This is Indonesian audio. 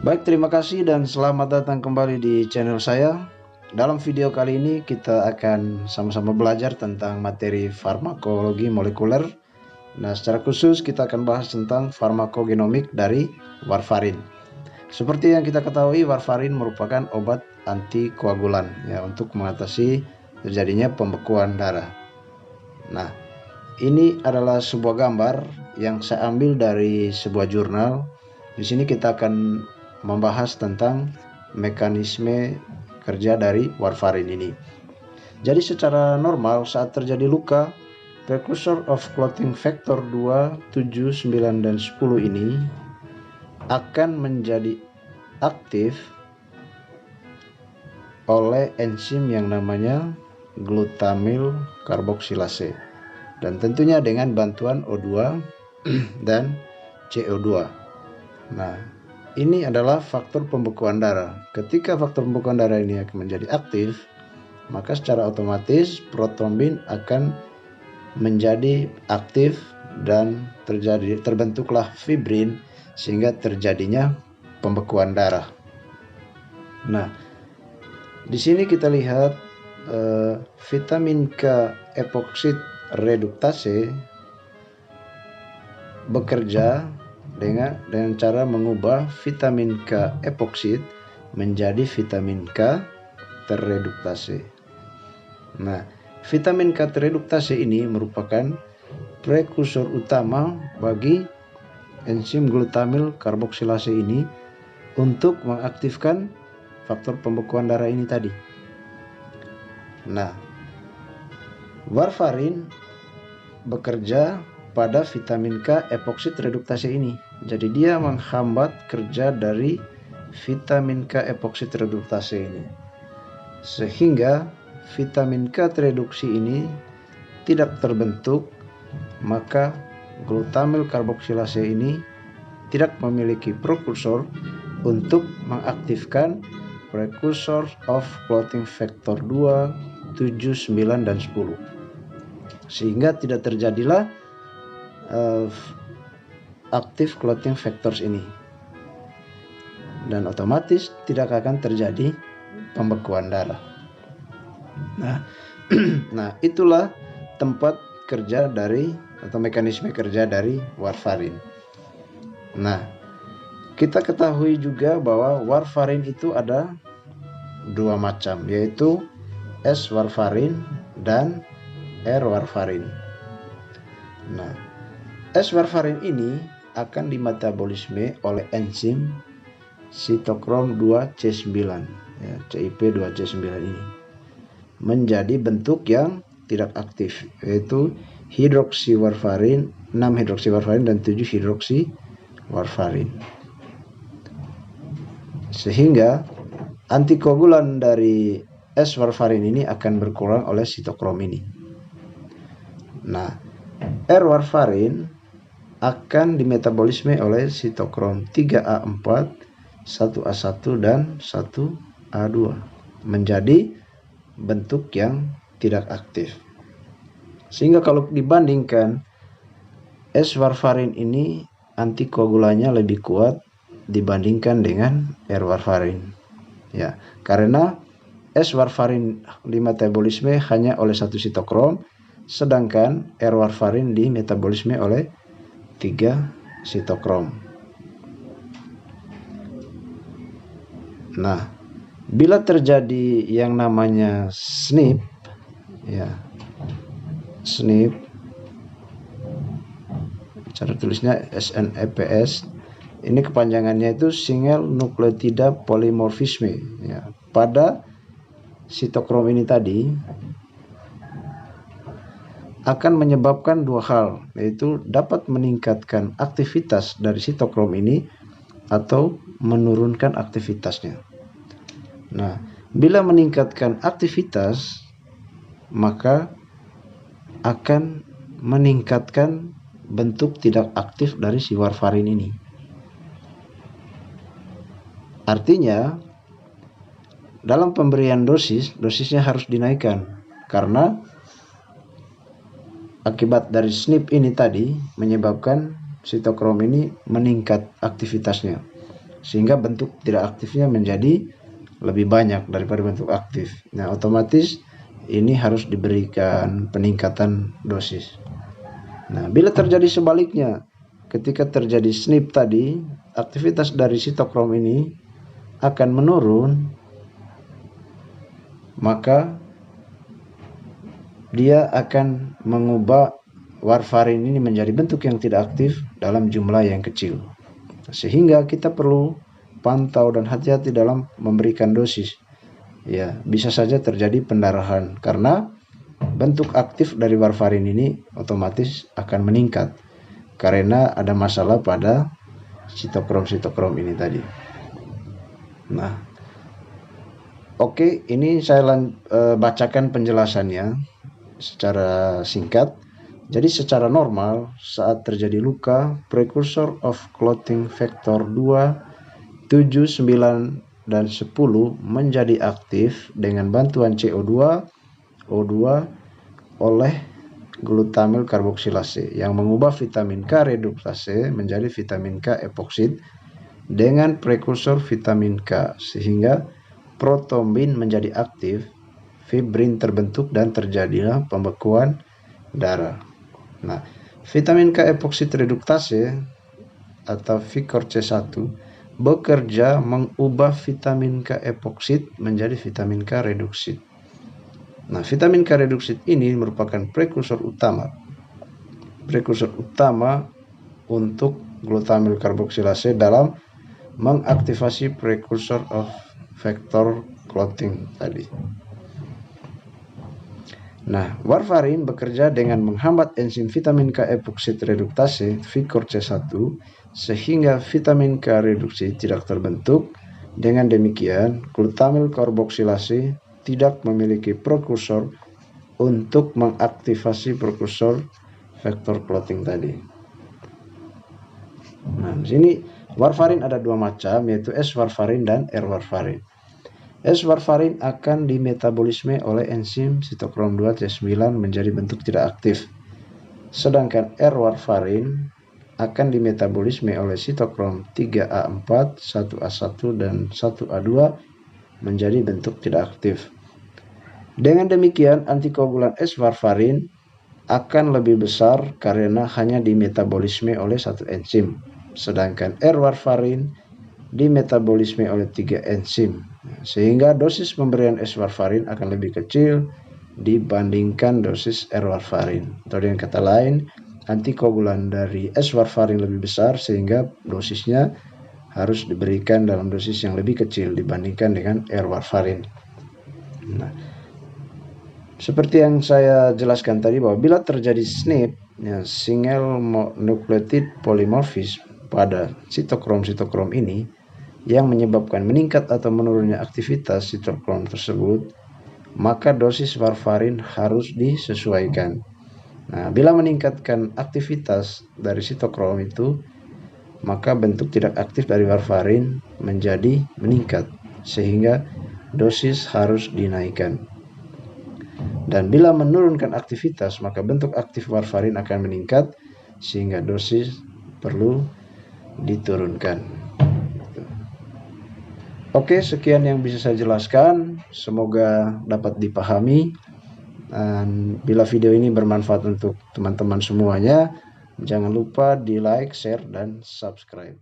Baik, terima kasih dan selamat datang kembali di channel saya. Dalam video kali ini kita akan sama-sama belajar tentang materi farmakologi molekuler. Nah, secara khusus kita akan bahas tentang farmakogenomik dari warfarin. Seperti yang kita ketahui, warfarin merupakan obat antikoagulan ya untuk mengatasi terjadinya pembekuan darah. Nah, ini adalah sebuah gambar yang saya ambil dari sebuah jurnal. Di sini kita akan membahas tentang mekanisme kerja dari warfarin ini. Jadi secara normal saat terjadi luka, precursor of clotting factor 2, 7, 9, dan 10 ini akan menjadi aktif oleh enzim yang namanya glutamil karboksilase, dan tentunya dengan bantuan O2 dan CO2. Nah, ini adalah faktor pembekuan darah. Ketika faktor pembekuan darah ini akan menjadi aktif, maka secara otomatis protrombin akan menjadi aktif dan terbentuklah fibrin sehingga terjadinya pembekuan darah. Nah, di sini kita lihat vitamin K epoksid reduktase bekerja dengan cara mengubah vitamin K epoksid menjadi vitamin K terreduktase. Nah, vitamin K terreduktase ini merupakan prekursor utama bagi enzim glutamil karboksilase ini untuk mengaktifkan faktor pembekuan darah ini tadi. Nah, warfarin bekerja pada vitamin K epoksid reduktase ini. Jadi dia menghambat kerja dari vitamin K epoksid reduktase ini, sehingga vitamin K tereduksi ini tidak terbentuk, maka glutamil karboksilase ini tidak memiliki prekursor untuk mengaktifkan precursor of clotting factor 2, 7, 9, dan 10. Sehingga tidak terjadilah aktif clotting factors ini, dan otomatis tidak akan terjadi pembekuan darah. Nah, itulah tempat kerja dari atau mekanisme kerja dari warfarin. Nah, kita ketahui juga bahwa warfarin itu ada dua macam, yaitu S-warfarin dan R-warfarin. Nah, S-warfarin ini akan dimetabolisme oleh enzim sitokrom 2C9 ya, CYP2C9 ini menjadi bentuk yang tidak aktif, yaitu hidroksiwarfarin, 6-hidroksiwarfarin dan 7-hidroksiwarfarin. Sehingga antikoagulan dari S-warfarin ini akan berkurang oleh sitokrom ini. Nah, R-warfarin akan dimetabolisme oleh sitokrom 3A4, 1A1 dan 1A2 menjadi bentuk yang tidak aktif. Sehingga kalau dibandingkan, S-warfarin ini antikoagulannya lebih kuat dibandingkan dengan R-warfarin. Ya, karena S-warfarin dimetabolisme hanya oleh satu sitokrom, sedangkan R-warfarin dimetabolisme oleh 3 sitokrom. Nah, bila terjadi yang namanya SNP, ya, SNP, cara tulisnya SNEPS, ini kepanjangannya itu single nucleotide polymorphisme. Ya, pada sitokrom ini tadi akan menyebabkan dua hal, yaitu dapat meningkatkan aktivitas dari sitokrom ini atau menurunkan aktivitasnya. Nah, bila meningkatkan aktivitas, maka akan meningkatkan bentuk tidak aktif dari si warfarin ini. Artinya, dalam pemberian dosisnya harus dinaikkan, karena akibat dari SNP ini tadi menyebabkan sitokrom ini meningkat aktivitasnya. sehingga bentuk tidak aktifnya menjadi lebih banyak daripada bentuk aktif. Nah, otomatis ini harus diberikan peningkatan dosis. Nah, bila terjadi sebaliknya, ketika terjadi SNP tadi, aktivitas dari sitokrom ini akan menurun, maka dia akan mengubah warfarin ini menjadi bentuk yang tidak aktif dalam jumlah yang kecil. Sehingga kita perlu pantau dan hati-hati dalam memberikan dosis. Ya, bisa saja terjadi pendarahan karena bentuk aktif dari warfarin ini otomatis akan meningkat karena ada masalah pada sitokrom ini tadi. Nah, oke, ini saya bacakan penjelasannya secara singkat. Jadi secara normal saat terjadi luka, precursor of clotting factor 2, 7, 9, dan 10 menjadi aktif dengan bantuan CO2, O2 oleh glutamil karboksilase yang mengubah vitamin K reduktase menjadi vitamin K epoksid dengan prekursor vitamin K sehingga protrombin menjadi aktif, fibrin terbentuk dan terjadilah pembekuan darah. Nah, vitamin K epoksid reduktase atau Vicor C1 bekerja mengubah vitamin K epoksid menjadi vitamin K reduksid. Nah, vitamin K reduksid ini merupakan prekursor utama untuk glutamil karboksilase dalam mengaktifasi prekursor of factor clotting tadi. Nah, warfarin bekerja dengan menghambat enzim vitamin K epoksid reduktase Vicor C1 sehingga vitamin K reduksi tidak terbentuk. Dengan demikian, glutamil karboksilase tidak memiliki prekursor untuk mengaktifasi prekursor faktor clotting tadi. Nah, di sini warfarin ada dua macam, yaitu S-warfarin dan R-warfarin. S-warfarin akan dimetabolisme oleh enzim sitokrom 2 C9 menjadi bentuk tidak aktif. Sedangkan R-warfarin akan dimetabolisme oleh sitokrom 3A4, 1A1 dan 1A2 menjadi bentuk tidak aktif. Dengan demikian, antikoagulan S-warfarin akan lebih besar karena hanya dimetabolisme oleh satu enzim. Sedangkan R-warfarin dimetabolisme oleh 3 enzim. Sehingga dosis pemberian S-warfarin akan lebih kecil dibandingkan dosis R-warfarin. Atau dengan kata lain, antikoagulan dari S-warfarin lebih besar sehingga dosisnya harus diberikan dalam dosis yang lebih kecil dibandingkan dengan R-warfarin. Nah, seperti yang saya jelaskan tadi bahwa bila terjadi SNP, ya, single nucleotide polymorphism pada sitokrom ini yang menyebabkan meningkat atau menurunnya aktivitas sitokrom tersebut, maka dosis warfarin harus disesuaikan. Nah, bila meningkatkan aktivitas dari sitokrom itu, maka bentuk tidak aktif dari warfarin menjadi meningkat, sehingga dosis harus dinaikkan. Dan bila menurunkan aktivitas, maka bentuk aktif warfarin akan meningkat, sehingga dosis perlu diturunkan. Oke, sekian yang bisa saya jelaskan. Semoga dapat dipahami. Dan bila video ini bermanfaat untuk teman-teman semuanya, jangan lupa di like, share, dan subscribe.